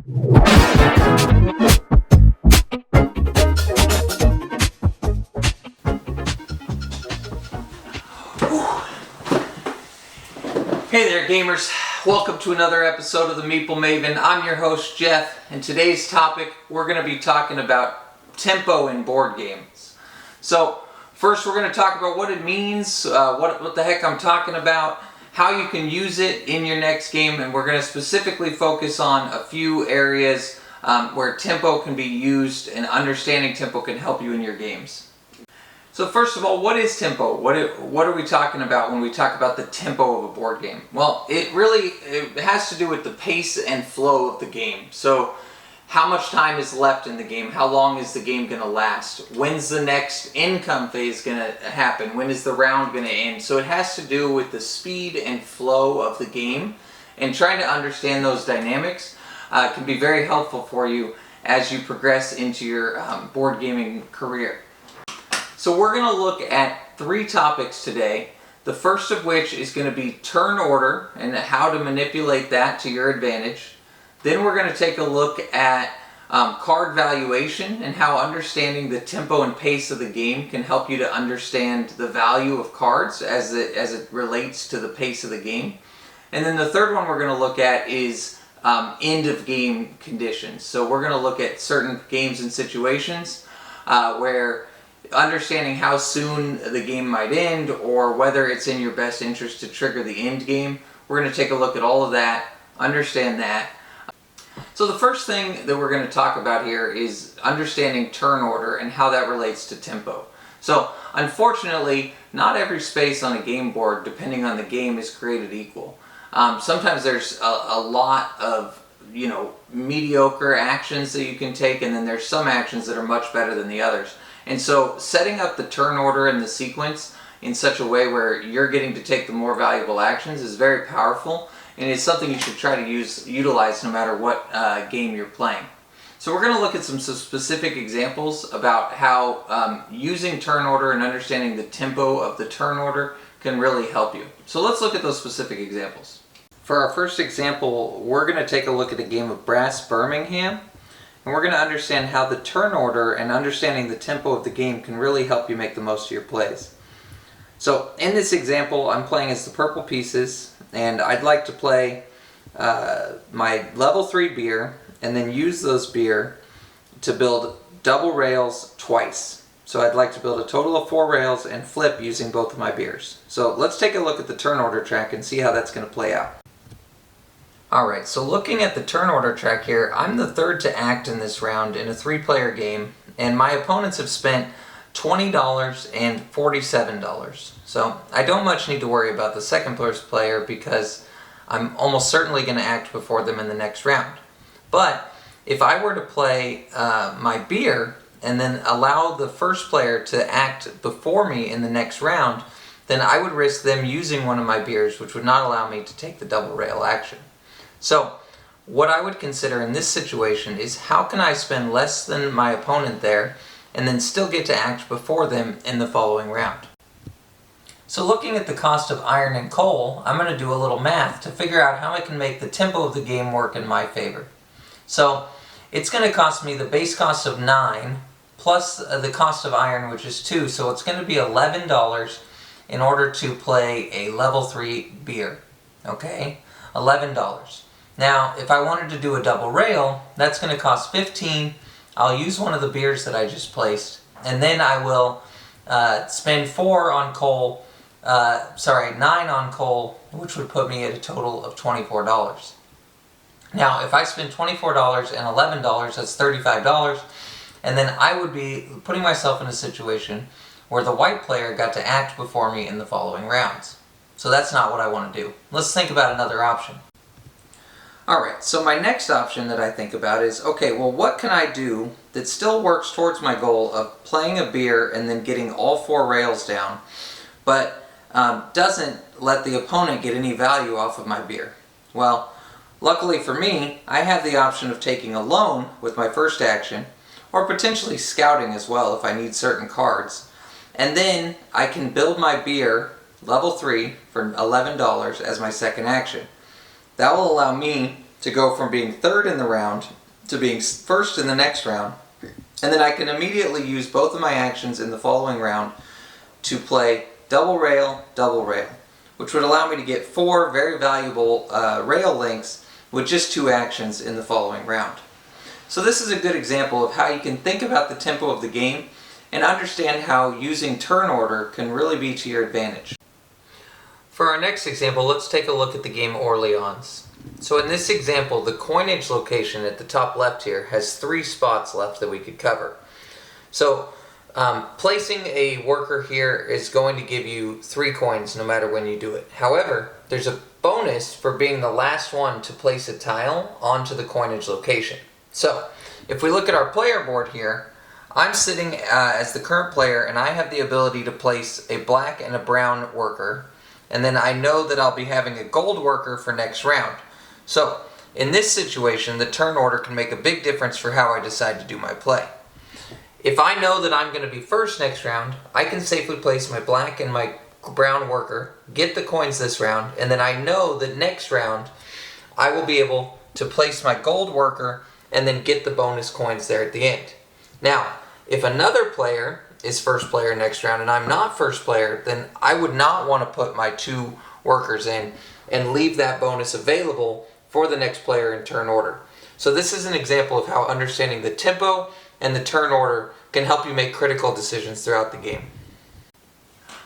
Hey there gamers, welcome to another episode of the Meeple Maven. I'm your host Jeff, and today's topic we're going to be talking about tempo in board games. So first we're going to talk about what it means, what the heck I'm talking about, how you can use it in your next game, and we're going to specifically focus on a few areas where tempo can be used, and understanding tempo can help you in your games. So first of all, what is tempo? What are we talking about when we talk about the tempo of a board game? Well, it has to do with the pace and flow of the game. So how much time is left in the game? How long is the game going to last? When's the next income phase going to happen? When is the round going to end? So it has to do with the speed and flow of the game, and trying to understand those dynamics can be very helpful for you as you progress into your board gaming career. So we're going to look at three topics today, the first of which is going to be turn order and how to manipulate that to your advantage. Then we're going to take a look at card valuation and how understanding the tempo and pace of the game can help you to understand the value of cards as it relates to the pace of the game. And then the third one we're going to look at is end of game conditions. So we're going to look at certain games and situations where understanding how soon the game might end, or whether it's in your best interest to trigger the end game. We're going to take a look at all of that, understand that. So the first thing that we're going to talk about here is understanding turn order and how that relates to tempo. So unfortunately, not every space on a game board, depending on the game, is created equal. Sometimes there's a lot of mediocre actions that you can take, and then there's some actions that are much better than the others. And so setting up the turn order and the sequence in such a way where you're getting to take the more valuable actions is very powerful, and it's something you should try to utilize no matter what game you're playing. So we're going to look at some specific examples about how using turn order and understanding the tempo of the turn order can really help you. So let's look at those specific examples. For our first example, we're going to take a look at a game of Brass Birmingham. And we're going to understand how the turn order and understanding the tempo of the game can really help you make the most of your plays. So in this example, I'm playing as the purple pieces, and I'd like to play my level 3 beer and then use those beer to build double rails twice. So I'd like to build a total of 4 rails and flip using both of my beers. So let's take a look at the turn order track and see how that's going to play out. Alright, so looking at the turn order track here, I'm the third to act in this round in a 3-player game, and my opponents have spent $20 and $47. So I don't much need to worry about the second player because I'm almost certainly going to act before them in the next round. But if I were to play my beer and then allow the first player to act before me in the next round, then I would risk them using one of my beers, which would not allow me to take the double rail action. So what I would consider in this situation is how can I spend less than my opponent there and then still get to act before them in the following round. So looking at the cost of iron and coal, I'm going to do a little math to figure out how I can make the tempo of the game work in my favor. So it's going to cost me the base cost of 9 plus the cost of iron, which is 2, so it's going to be $11 in order to play a level 3 beer. Okay? $11. Now, if I wanted to do a double rail, that's going to cost 15. I'll use one of the beers that I just placed, and then I will spend 9 on coal, which would put me at a total of $24. Now, if I spend $24 and $11, that's $35, and then I would be putting myself in a situation where the white player got to act before me in the following rounds. So that's not what I want to do. Let's think about another option. Alright, so my next option that I think about is, okay, well what can I do that still works towards my goal of playing a beer and then getting all 4 rails down, but doesn't let the opponent get any value off of my beer? Well, luckily for me, I have the option of taking a loan with my first action, or potentially scouting as well if I need certain cards, and then I can build my beer level 3 for $11 as my second action. That will allow me to go from being third in the round to being first in the next round. And then I can immediately use both of my actions in the following round to play double rail, which would allow me to get 4 very valuable rail links with just 2 actions in the following round. So this is a good example of how you can think about the tempo of the game and understand how using turn order can really be to your advantage. For our next example, let's take a look at the game Orleans. So in this example, the coinage location at the top left here has 3 spots left that we could cover. So placing a worker here is going to give you 3 coins no matter when you do it. However, there's a bonus for being the last one to place a tile onto the coinage location. So if we look at our player board here, I'm sitting as the current player and I have the ability to place a black and a brown worker, and then I know that I'll be having a gold worker for next round. So in this situation, the turn order can make a big difference for how I decide to do my play. If I know that I'm going to be first next round, I can safely place my black and my brown worker, get the coins this round, and then I know that next round I will be able to place my gold worker and then get the bonus coins there at the end. Now, if another player is first player next round and I'm not first player, then I would not want to put my 2 workers in and leave that bonus available for the next player in turn order. So this is an example of how understanding the tempo and the turn order can help you make critical decisions throughout the game.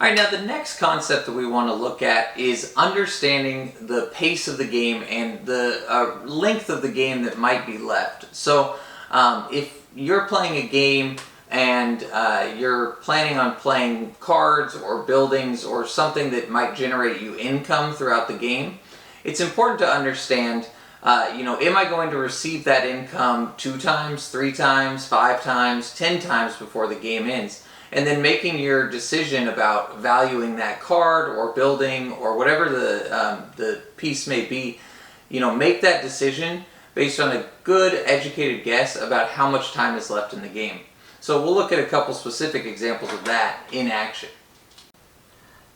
Alright, now the next concept that we want to look at is understanding the pace of the game and the length of the game that might be left. So if you're playing a game and you're planning on playing cards or buildings or something that might generate you income throughout the game, it's important to understand, am I going to receive that income 2 times, 3 times, 5 times, 10 times before the game ends? And then making your decision about valuing that card or building or whatever the piece may be, make that decision based on a good educated guess about how much time is left in the game. So we'll look at a couple specific examples of that in action.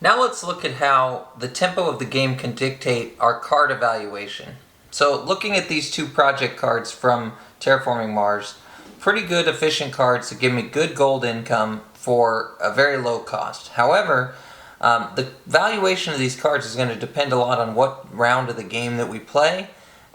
Now let's look at how the tempo of the game can dictate our card evaluation. So looking at these 2 project cards from Terraforming Mars, pretty good efficient cards that give me good gold income for a very low cost. However, the valuation of these cards is going to depend a lot on what round of the game that we play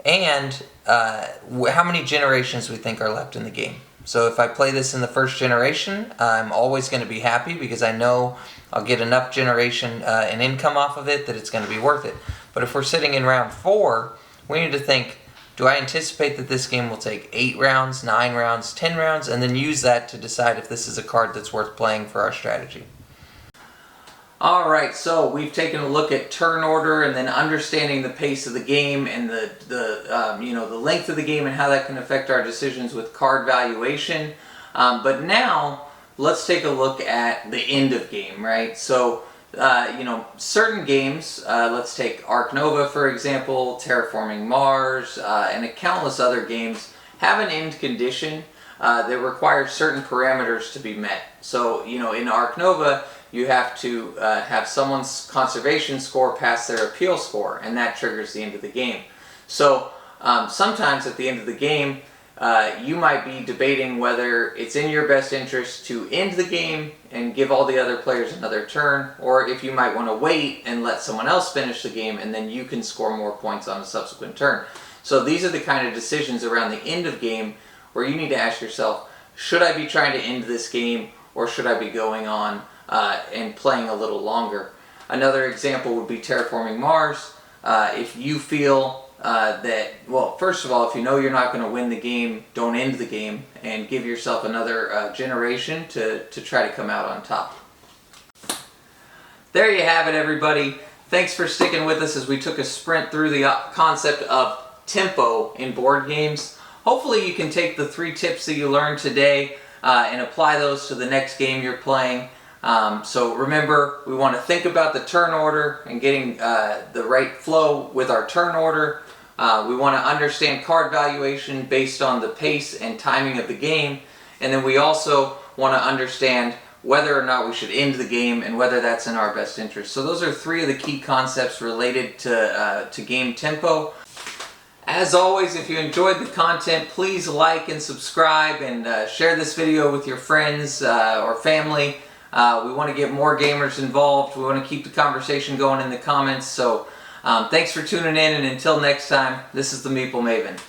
and how many generations we think are left in the game. So if I play this in the first generation, I'm always going to be happy because I know I'll get enough generation and income off of it that it's going to be worth it. But if we're sitting in round 4, we need to think, do I anticipate that this game will take 8 rounds, 9 rounds, 10 rounds, and then use that to decide if this is a card that's worth playing for our strategy. Alright, so we've taken a look at turn order and then understanding the pace of the game and the length of the game and how that can affect our decisions with card valuation. But now, let's take a look at the end of game, right? So, certain games, let's take Ark Nova for example, Terraforming Mars, and countless other games have an end condition that requires certain parameters to be met. So, in Ark Nova, you have to have someone's conservation score pass their appeal score, and that triggers the end of the game. So, sometimes at the end of the game, you might be debating whether it's in your best interest to end the game and give all the other players another turn, or if you might want to wait and let someone else finish the game and then you can score more points on a subsequent turn. So these are the kind of decisions around the end of game where you need to ask yourself, should I be trying to end this game or should I be going on and playing a little longer? Another example would be Terraforming Mars. If you feel well, first of all, if you know you're not going to win the game, don't end the game and give yourself another generation to try to come out on top. There you have it, everybody. Thanks for sticking with us as we took a sprint through the concept of tempo in board games. Hopefully you can take the 3 tips that you learned today and apply those to the next game you're playing. So remember, we want to think about the turn order and getting the right flow with our turn order. We want to understand card valuation based on the pace and timing of the game. And then we also want to understand whether or not we should end the game and whether that's in our best interest. So those are 3 of the key concepts related to game tempo. As always, if you enjoyed the content, please like and subscribe and share this video with your friends or family. We want to get more gamers involved. We want to keep the conversation going in the comments. So thanks for tuning in, and until next time, this is the Meeple Maven.